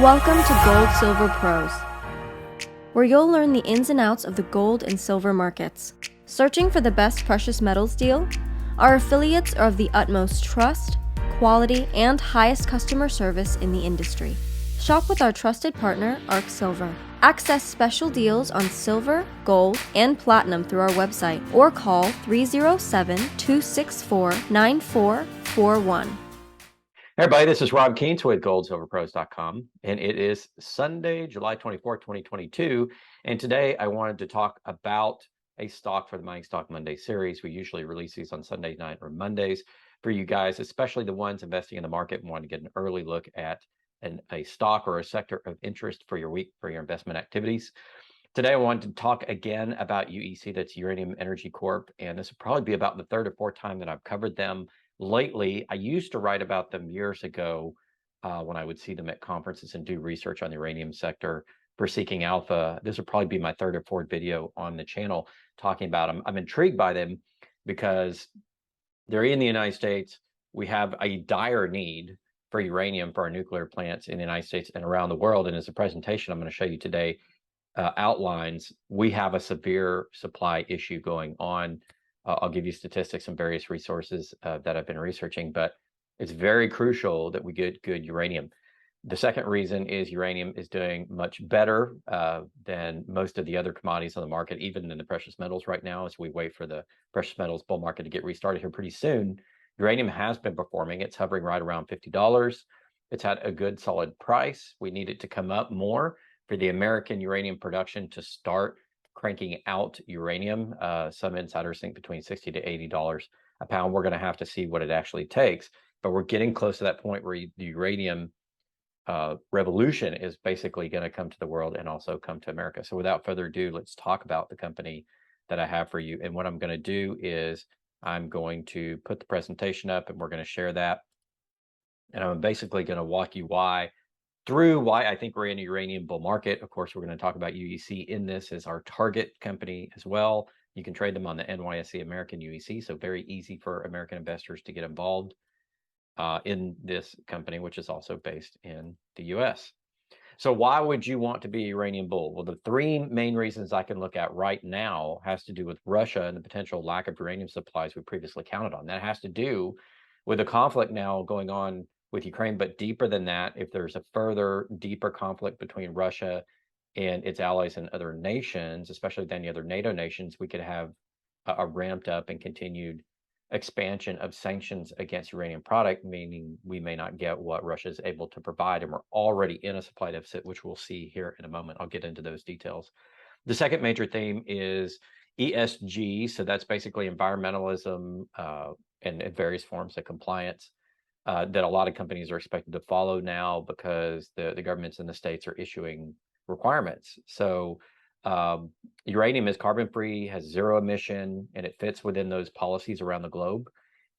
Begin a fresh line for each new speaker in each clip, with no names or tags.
Welcome to Gold Silver Pros, where you'll learn the ins and outs of the gold and silver markets. Searching for the best precious metals deal? Our affiliates are of the utmost trust, quality, and highest customer service in the industry. Shop with our trusted partner, 𝙂𝙍𝙊𝙎. Access special deals on silver, gold, and platinum through our website or call 307-264-9441.
Hey everybody, this is 𝙂𝙊𝙾𝙆𝙍 with 𝙂𝙊𝙇𝘿, and it is Sunday, July 24th, 2022. And today I wanted to talk about a stock for the Mining Stock Monday series. We usually release these on Sunday night or Mondays for you guys, especially the ones investing in the market and want to get an early look at a stock or a sector of interest for your week for your investment activities. Today I wanted to talk again about UEC, that's Uranium Energy Corp, and this will probably be about the third or fourth time that I've covered them. Lately, I used to write about them years ago when I would see them at conferences and do research on the uranium sector for Seeking Alpha. This will probably be my third or fourth video on the channel talking about them. I'm intrigued by them because they're in the United States. We have a dire need for uranium for our nuclear plants in the United States and around the world. And as a presentation I'm going to show you today outlines, we have a severe supply issue going on. I'll give you statistics and various resources that I've been researching, but it's very crucial that we get good uranium. The second reason is uranium is doing much better than most of the other commodities on the market, even than the precious metals right now, as we wait for the precious metals bull market to get restarted here pretty soon. Uranium has been performing. It's hovering right around $50. It's had a good solid price. We need it to come up more for the American uranium production to start cranking out uranium. Some insiders think between $60 to $80 a pound. We're going to have to see what it actually takes, but we're getting close to that point where the uranium revolution is basically going to come to the world and also come to America. So without further ado, let's talk about the company that I have for you. And what I'm going to do is I'm going to put the presentation up and we're going to share that. And I'm basically going to walk you through why I think we're in a uranium bull market. Of course, we're going to talk about UEC in this as our target company as well. You can trade them on the NYSE American UEC, so very easy for American investors to get involved in this company, which is also based in the US. So why would you want to be a uranium bull? Well, the three main reasons I can look at right now has to do with Russia and the potential lack of uranium supplies we previously counted on. That has to do with the conflict now going on with Ukraine, but deeper than that, if there's a further deeper conflict between Russia and its allies and other nations, especially than the other NATO nations, we could have a ramped up and continued expansion of sanctions against uranium product, meaning we may not get what Russia is able to provide. And we're already in a supply deficit, which we'll see here in a moment. I'll get into those details. The second major theme is ESG. So that's basically environmentalism and various forms of compliance that a lot of companies are expected to follow now because the governments in the states are issuing requirements. So uranium is carbon-free, has zero emission, and it fits within those policies around the globe.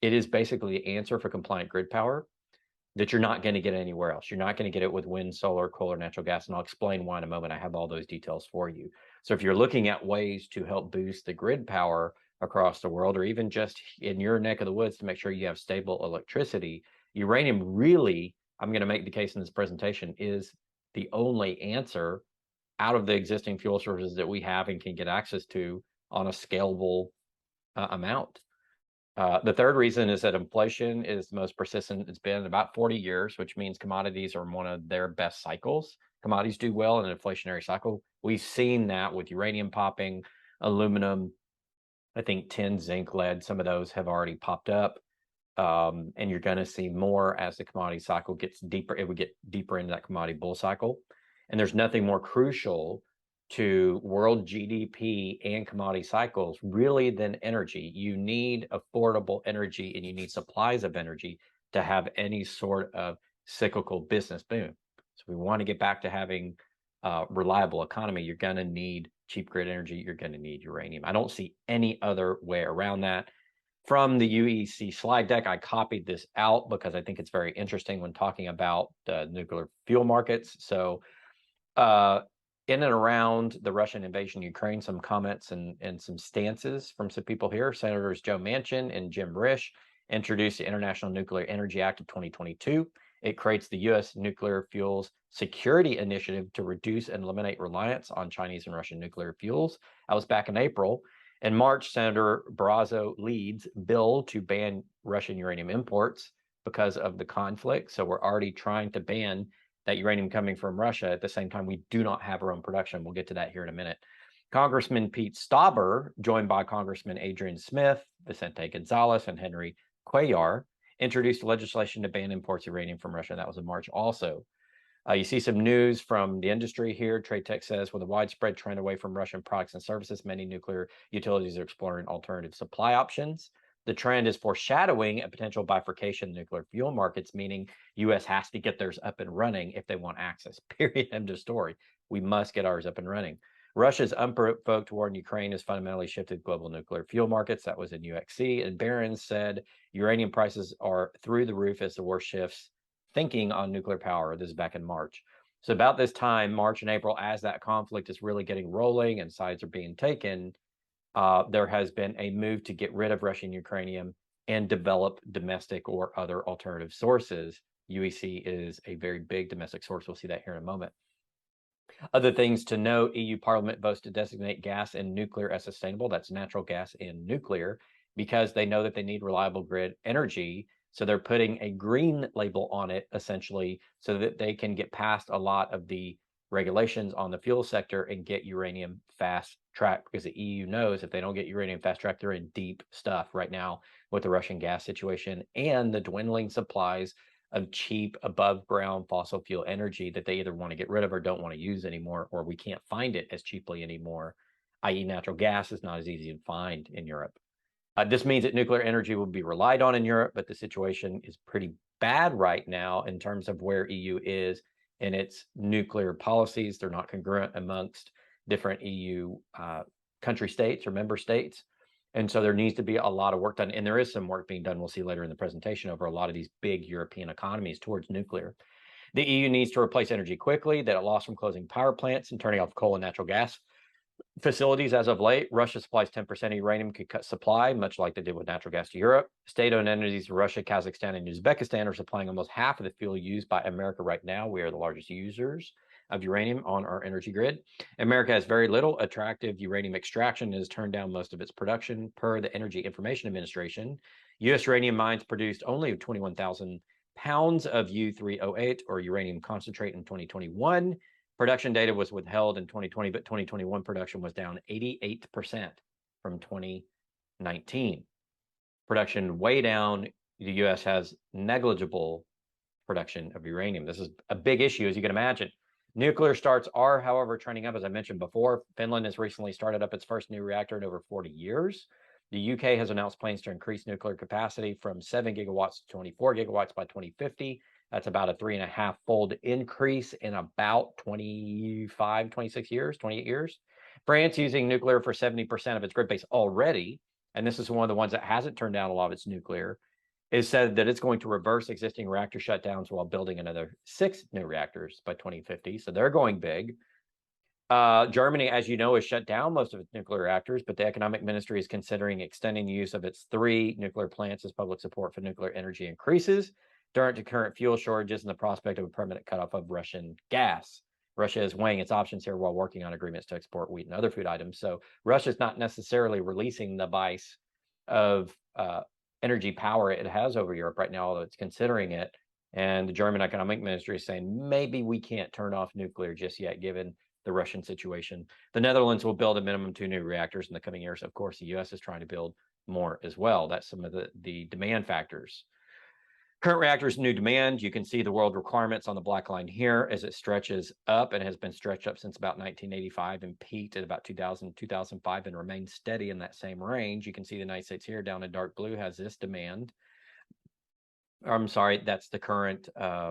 It is basically the answer for compliant grid power that you're not going to get anywhere else. You're not going to get it with wind, solar, coal, or natural gas, and I'll explain why in a moment. I have all those details for you. So if you're looking at ways to help boost the grid power across the world, or even just in your neck of the woods to make sure you have stable electricity, uranium really, I'm going to make the case in this presentation, is the only answer out of the existing fuel sources that we have and can get access to on a scalable amount. The third reason is that inflation is the most persistent it's been in about 40 years, which means commodities are in one of their best cycles. Commodities do well in an inflationary cycle. We've seen that with uranium popping, aluminum, I think tin, zinc, lead, some of those have already popped up. And you're going to see more as the commodity cycle gets deeper. It would get deeper into that commodity bull cycle. And there's nothing more crucial to world GDP and commodity cycles really than energy. You need affordable energy and you need supplies of energy to have any sort of cyclical business boom. So we want to get back to having a reliable economy. You're going to need cheap grid energy. You're going to need uranium. I don't see any other way around that. From the UEC slide deck, I copied this out because I think it's very interesting when talking about the nuclear fuel markets. So in and around the Russian invasion of Ukraine, some comments and some stances from some people here. Senators Joe Manchin and Jim Risch introduced the International Nuclear Energy Act of 2022 It creates the U.S. Nuclear Fuels Security Initiative to reduce and eliminate reliance on Chinese and Russian nuclear fuels. That was back in April. In March, Senator Barrasso leads bill to ban Russian uranium imports because of the conflict. So we're already trying to ban that uranium coming from Russia. At the same time, we do not have our own production. We'll get to that here in a minute. Congressman Pete Stauber, joined by Congressman Adrian Smith, Vicente Gonzalez, and Henry Cuellar, introduced legislation to ban imports of uranium from Russia. That was in March also. You see some news from the industry here. Trade Tech says, with a widespread trend away from Russian products and services, many nuclear utilities are exploring alternative supply options. The trend is foreshadowing a potential bifurcation in nuclear fuel markets, meaning U.S. has to get theirs up and running if they want access, period, end of story. We must get ours up and running. Russia's unprovoked war in Ukraine has fundamentally shifted global nuclear fuel markets. That was in UXC. And Barron's said uranium prices are through the roof as the war shifts thinking on nuclear power. This is back in March. So about this time, March and April, as that conflict is really getting rolling and sides are being taken, there has been a move to get rid of Russian uranium and develop domestic or other alternative sources. UEC is a very big domestic source. We'll see that here in a moment. Other things to note: EU Parliament votes to designate gas and nuclear as sustainable. That's natural gas and nuclear, because they know that they need reliable grid energy. So they're putting a green label on it, essentially, so that they can get past a lot of the regulations on the fuel sector and get uranium fast tracked, because the EU knows if they don't get uranium fast tracked, they're in deep stuff right now with the Russian gas situation and the dwindling supplies of cheap above ground fossil fuel energy that they either want to get rid of or don't want to use anymore, or we can't find it as cheaply anymore, i.e. natural gas is not as easy to find in Europe. This means that nuclear energy will be relied on in Europe, but the situation is pretty bad right now in terms of where EU is in its nuclear policies. They're not congruent amongst different EU country states or member states. And so there needs to be a lot of work done. And there is some work being done, we'll see later in the presentation, over a lot of these big European economies towards nuclear. The EU needs to replace energy quickly that it lost from closing power plants and turning off coal and natural gas facilities. As of late, Russia supplies 10% of uranium, could cut supply, much like they did with natural gas to Europe. State-owned entities in Russia, Kazakhstan, and Uzbekistan are supplying almost half of the fuel used by America right now. We are the largest users of uranium on our energy grid. America has very little attractive uranium extraction and has turned down most of its production. Per the Energy Information Administration, U.S. uranium mines produced only 21,000 pounds of 𝙂𝙊𝙇 or uranium concentrate in 2021. Production data was withheld in 2020, but 2021 production was down 88% from 2019. Production way down. The U.S. has negligible production of uranium. This is a big issue, as you can imagine. Nuclear starts are, however, trending up, as I mentioned before. Finland has recently started up its first new reactor in over 40 years. The UK has announced plans to increase nuclear capacity from 7 gigawatts to 24 gigawatts by 2050. That's about a 3.5-fold increase in about 25, 26 years, 28 years. France using nuclear for 70% of its grid base already, and this is one of the ones that hasn't turned down a lot of its nuclear, is said that it's going to reverse existing reactor shutdowns while building another 6 new reactors by 2050. So they're going big. Germany, as you know, has shut down most of its nuclear reactors, but the economic ministry is considering extending the use of its 3 nuclear plants as public support for nuclear energy increases during the current fuel shortages and the prospect of a permanent cutoff of Russian gas. Russia is weighing its options here while working on agreements to export wheat and other food items. So Russia's not necessarily releasing the vice of energy power it has over Europe right now, although it's considering it. And the German economic ministry is saying maybe we can't turn off nuclear just yet, given the Russian situation. The Netherlands will build a minimum 2 new reactors in the coming years. Of course, the U.S. is trying to build more as well. That's some of the demand factors. Current reactors, new demand. You can see the world requirements on the black line here as it stretches up and has been stretched up since about 1985 and peaked at about 2000, 2005 and remained steady in that same range. You can see the United States here down in dark blue has this demand. I'm sorry, that's the current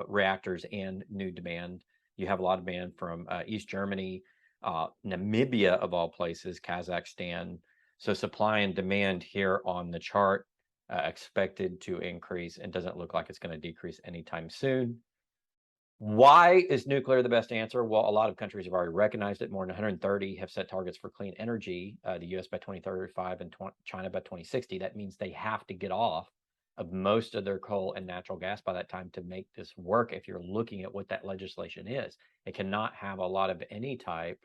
reactors and new demand. You have a lot of demand from East Germany, Namibia of all places, Kazakhstan. So supply and demand here on the chart expected to increase and doesn't look like it's going to decrease anytime soon. Why is nuclear the best answer? Well, a lot of countries have already recognized it. More than 130 have set targets for clean energy, the US by 2035 and China by 2060. That means they have to get off of most of their coal and natural gas by that time to make this work. If you're looking at what that legislation is, it cannot have a lot of any type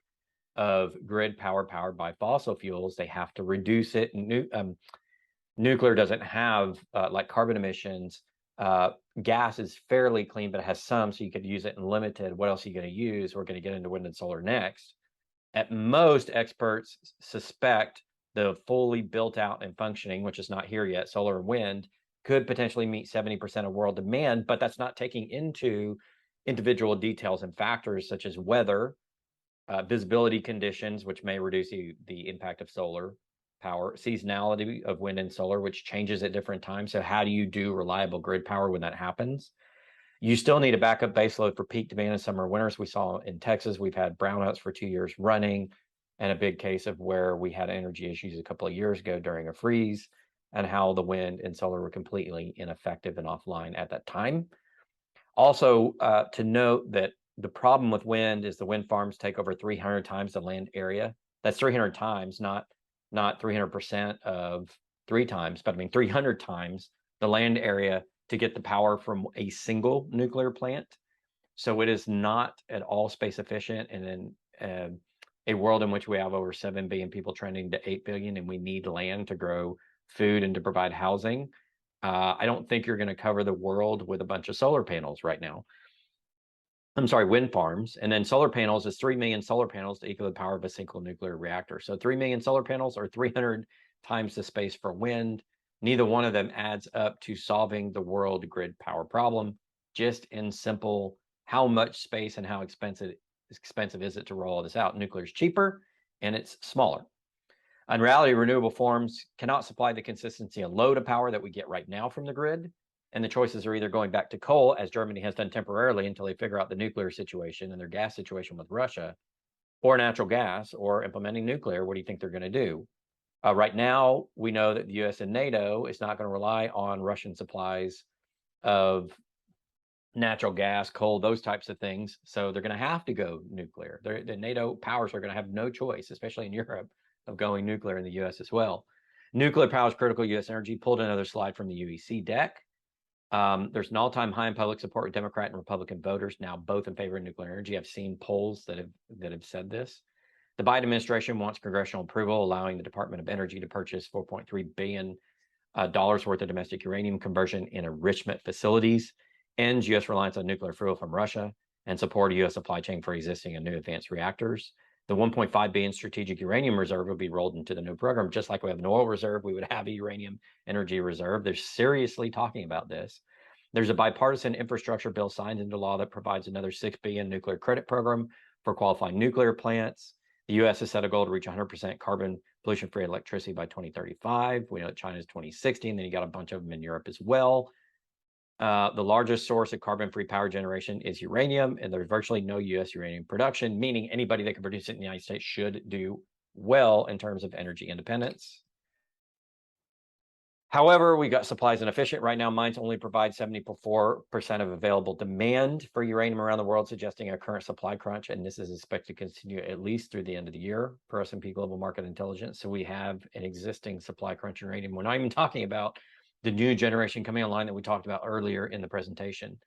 of grid power powered by fossil fuels. They have to reduce it. Nuclear doesn't have like carbon emissions. Gas is fairly clean, but it has some, so you could use it in limited. What else are you going to use? We're going to get into wind and solar next. At most, experts suspect the fully built out and functioning, which is not here yet, solar and wind, could potentially meet 70% of world demand, but that's not taking into individual details and factors such as weather, visibility conditions, which may reduce the impact of solar power, seasonality of wind and solar, which changes at different times. So how do you do reliable grid power when that happens? You still need a backup baseload for peak demand in summer and winters. We saw in Texas, we've had brownouts for 2 years running, and a big case of where we had energy issues a couple of years ago during a freeze, and how the wind and solar were completely ineffective and offline at that time. Also, to note that the problem with wind is the wind farms take over 300 times the land area. That's 300 times, not 300% of 3 times, but I mean 300 times the land area to get the power from a single nuclear plant. So it is not at all space efficient. And in a world in which we have over 7 billion people trending to 8 billion, and we need land to grow food and to provide housing, I don't think you're going to cover the world with a bunch of solar panels right now. I'm sorry, wind farms. And then solar panels is 3 million solar panels to equal the power of a single nuclear reactor. So 3 million solar panels or 300 times the space for wind. Neither one of them adds up to solving the world grid power problem. Just in simple, how much space and how expensive is it to roll all this out? Nuclear is cheaper and it's smaller. In reality, renewable forms cannot supply the consistency and load of power that we get right now from the grid. And the choices are either going back to coal, as Germany has done temporarily until they figure out the nuclear situation and their gas situation with Russia, or natural gas, or implementing nuclear. What do you think they're going to do? Right now, we know that the US and NATO is not going to rely on Russian supplies of natural gas, coal, those types of things. So they're going to have to go nuclear. The NATO powers are going to have no choice, especially in Europe, of going nuclear, in the US as well. Nuclear power is critical US energy. Pulled another slide from the UEC deck. There's an all-time high in public support with Democrat and Republican voters, now both in favor of nuclear energy. I've seen polls that have said this. The Biden administration wants congressional approval, allowing the Department of Energy to purchase $4.3 billion worth of domestic uranium conversion and enrichment facilities, ends U.S. reliance on nuclear fuel from Russia, and support a U.S. supply chain for existing and new advanced reactors. The $1.5 billion strategic uranium reserve will be rolled into the new program. Just like we have an oil reserve, we would have a uranium energy reserve. They're seriously talking about this. There's a bipartisan infrastructure bill signed into law that provides another $6 billion nuclear credit program for qualifying nuclear plants. The U.S. has set a goal to reach 100% carbon pollution-free electricity by 2035. We know that China's 2060, and then you got a bunch of them in Europe as well. The largest source of carbon-free power generation is uranium, and there's virtually no U.S. uranium production, meaning anybody that can produce it in the United States should do well in terms of energy independence. However, we got supplies inefficient. Right now, mines only provide 74% of available demand for uranium around the world, suggesting a current supply crunch, and this is expected to continue at least through the end of the year per S&P Global Market Intelligence. So we have an existing supply crunch in uranium. We're not even talking about the new generation coming online that we talked about earlier in the presentation.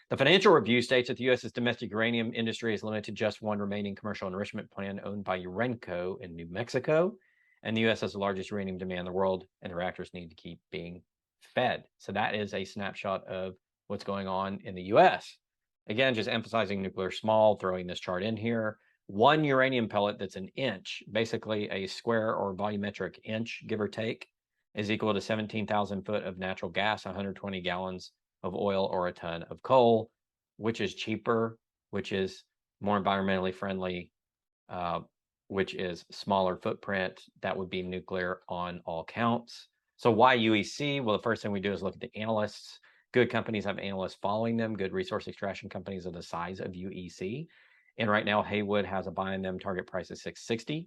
The Financial Review states that the U.S.'s domestic uranium industry is limited to just one remaining commercial enrichment plant owned by Urenco in New Mexico. And the U.S. has the largest uranium demand in the world, and the reactors need to keep being fed. So that is a snapshot of what's going on in the U.S. Again, just emphasizing nuclear small, throwing this chart in here. One uranium pellet that's an inch, basically a square or volumetric inch, give or take, is equal to 17,000 foot of natural gas, 120 gallons of oil, or a ton of coal. Which is cheaper, which is more environmentally friendly, which is smaller footprint. That would be nuclear on all counts. So why UEC? Well, the first thing we do is look at the analysts. Good companies have analysts following them. Good resource extraction companies are the size of UEC. And right now, Haywood has a buy in them target price of $660,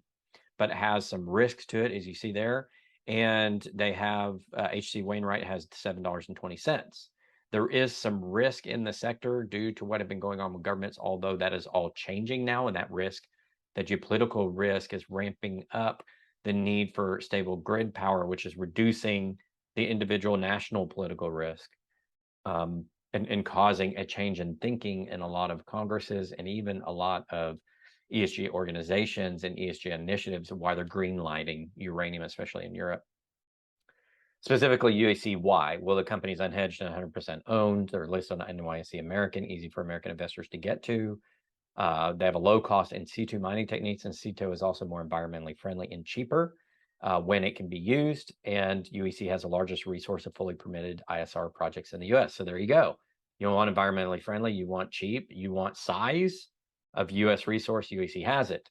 but it has some risks to it, as you see there. And they have H.C. Wainwright has $7.20. There is some risk in the sector due to what had been going on with governments, although that is all changing now, and that risk, that geopolitical risk, is ramping up the need for stable grid power, which is reducing the individual national political risk, and causing a change in thinking in a lot of Congresses and even a lot of ESG organizations and ESG initiatives of why they're green lighting uranium, especially in Europe. Specifically, UAC, why? Well, the company's unhedged and 100% owned. They're listed on NYSE American, easy for American investors to get to. They have a low cost in situ mining techniques, and situ is also more environmentally friendly and cheaper when it can be used. And UEC has the largest resource of fully permitted ISR projects in the US. So there you go. You want environmentally friendly, you want cheap, you want size of US resource, UEC has it.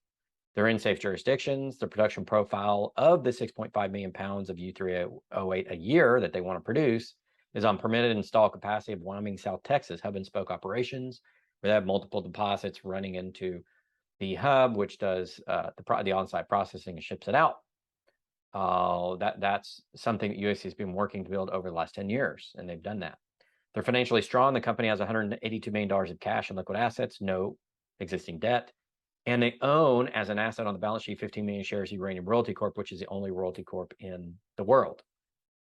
They're in safe jurisdictions. The production profile of the 6.5 million pounds of 𝙂𝙊𝙇𝙀 a year that they want to produce is on permitted installed capacity of Wyoming, South Texas, hub and spoke operations, where they have multiple deposits running into the hub, which does the on-site processing and ships it out. That's something that USC has been working to build over the last 10 years, and they've done that. They're financially strong. The company has $182 million of cash and liquid assets, no existing debt. And they own, as an asset on the balance sheet, 15 million shares of Uranium Royalty Corp, which is the only royalty corp in the world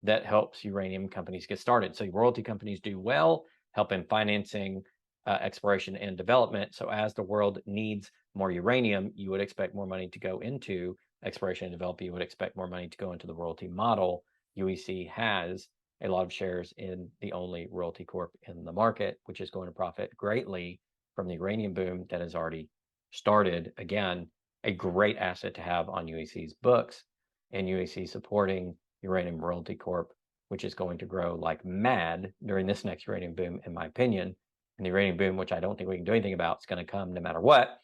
that helps uranium companies get started. So royalty companies do well, help in financing exploration and development. So as the world needs more uranium, you would expect more money to go into exploration and development. You would expect more money to go into the royalty model. UEC has a lot of shares in the only royalty corp in the market, which is going to profit greatly from the uranium boom that has already started. Again, a great asset to have on UEC's books, and UEC supporting Uranium Royalty Corp, which is going to grow like mad during this next uranium boom, in my opinion. And the uranium boom, which I don't think we can do anything about, is going to come no matter what.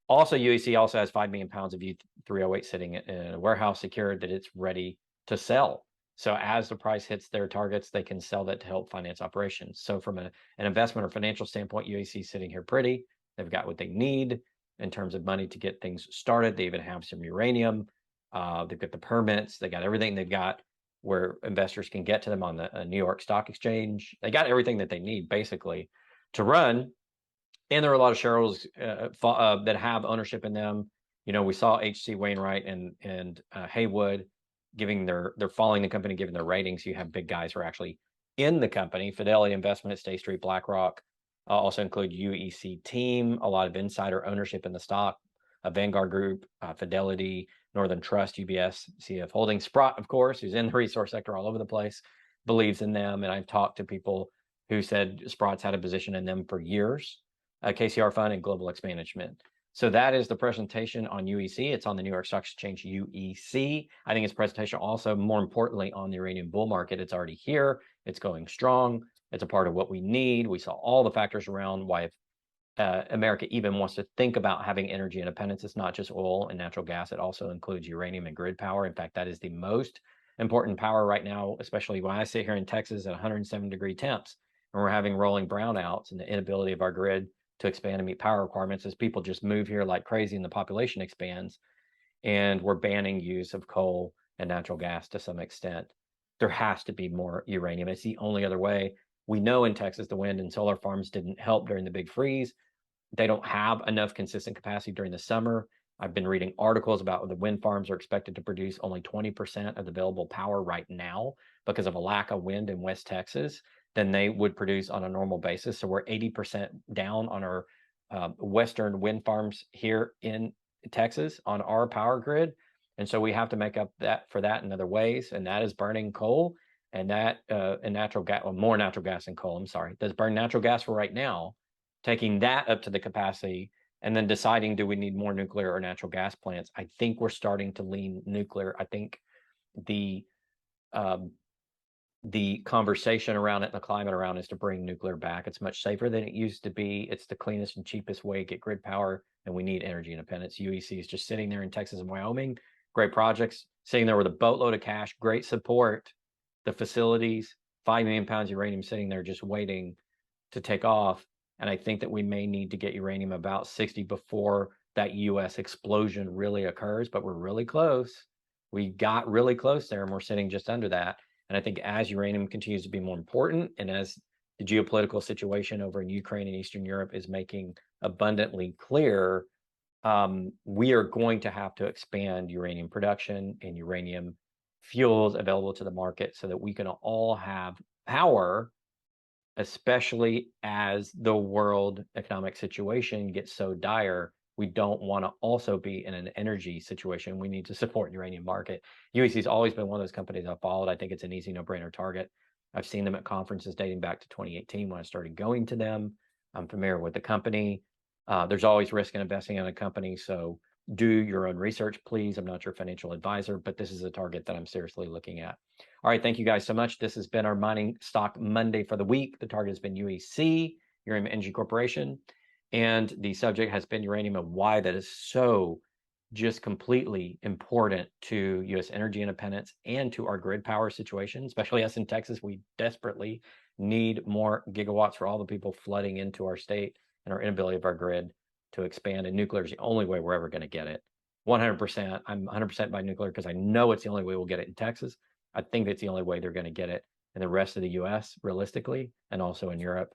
Also, UEC also has 5 million pounds of 𝙂308 sitting in a warehouse secured that it's ready to sell. So as the price hits their targets, they can sell that to help finance operations. So from an investment or financial standpoint, UEC is sitting here pretty. They've got what they need in terms of money to get things started. They even have some uranium. They've got the permits. They got everything. They've got where investors can get to them on the New York Stock Exchange. They got everything that they need basically to run. And there are a lot of shareholders that have ownership in them. You know, we saw H.C. Wainwright and Haywood giving they're following the company, giving their ratings. You have big guys who are actually in the company. Fidelity Investment, State Street, BlackRock. Also include UEC team, a lot of insider ownership in the stock, Vanguard Group, Fidelity, Northern Trust, UBS, CF Holdings, Sprott, of course, who's in the resource sector all over the place, believes in them. And I've talked to people who said Sprott's had a position in them for years, KCR Fund and Global X Management. So that is the presentation on UEC. It's on the New York Stock Exchange UEC. I think it's presentation also, more importantly, on the uranium bull market. It's already here. It's going strong. It's a part of what we need. We saw all the factors around why if America even wants to think about having energy independence, it's not just oil and natural gas. It also includes uranium and grid power. In fact, that is the most important power right now, especially when I sit here in Texas at 107-degree temps, and we're having rolling brownouts and the inability of our grid to expand and meet power requirements as people just move here like crazy and the population expands. And we're banning use of coal and natural gas to some extent. There has to be more uranium. It's the only other way. We know in Texas, the wind and solar farms didn't help during the big freeze. They don't have enough consistent capacity during the summer. I've been reading articles about the wind farms are expected to produce only 20% of the available power right now because of a lack of wind in West Texas than they would produce on a normal basis. So we're 80% down on our western wind farms here in Texas on our power grid. And so we have to make up for that in other ways. And that is burning coal. And that and natural gas, well, more natural gas than coal, I'm sorry, does burn natural gas for right now, taking that up to the capacity and then deciding, do we need more nuclear or natural gas plants? I think we're starting to lean nuclear. I think the conversation around it and the climate around it is to bring nuclear back. It's much safer than it used to be. It's the cleanest and cheapest way to get grid power, and we need energy independence. UEC is just sitting there in Texas and Wyoming, great projects, sitting there with a boatload of cash, great support. The facilities, 5 million pounds of uranium sitting there just waiting to take off. And I think that we may need to get uranium about 60 before that US explosion really occurs, but we're really close. We got really close there and we're sitting just under that. And I think as uranium continues to be more important and as the geopolitical situation over in Ukraine and Eastern Europe is making abundantly clear, we are going to have to expand uranium production and uranium fuels available to the market so that we can all have power, especially as the world economic situation gets so dire. We don't want to also be in an energy situation. We need to support the uranium market. UEC has always been one of those companies I've followed. I think it's an easy no-brainer target. I've seen them at conferences dating back to 2018 when I started going to them. I'm familiar with the company. There's always risk in investing in a company, so do your own research, please. I'm not your financial advisor, but this is a target that I'm seriously looking at. All right, thank you guys so much. This has been our Mining Stock Monday for the week. The target has been UEC, Uranium Energy Corporation, and the subject has been uranium and why that is so just completely important to U.S. energy independence and to our grid power situation, especially us in Texas. We desperately need more gigawatts for all the people flooding into our state and our inability of our grid to expand. And nuclear is the only way we're ever going to get it. 100%. I'm 100% by nuclear because I know it's the only way we'll get it in Texas. I think it's the only way they're going to get it in the rest of the U.S. realistically, and also in Europe.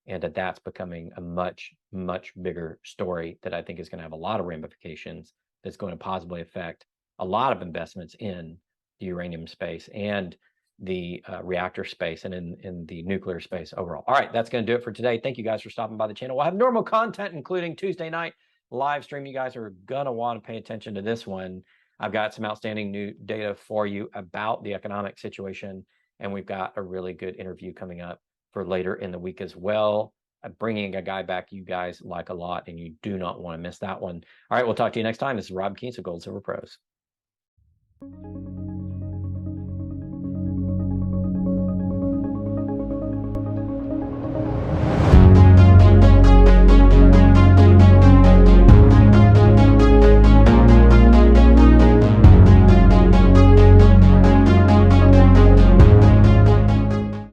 And that's becoming a much, much bigger story that I think is going to have a lot of ramifications that's going to positively affect a lot of investments in the uranium space and the reactor space and in the nuclear space overall. All right, that's going to do it for today. Thank you guys for stopping by the channel. We'll have normal content, including Tuesday night live stream. You guys are going to want to pay attention to this one. I've got some outstanding new data for you about the economic situation, and we've got a really good interview coming up for later in the week as well. I'm bringing a guy back you guys like a lot, and you do not want to miss that one. All right, we'll talk to you next time. This is Rob Keens of Gold Silver Pros.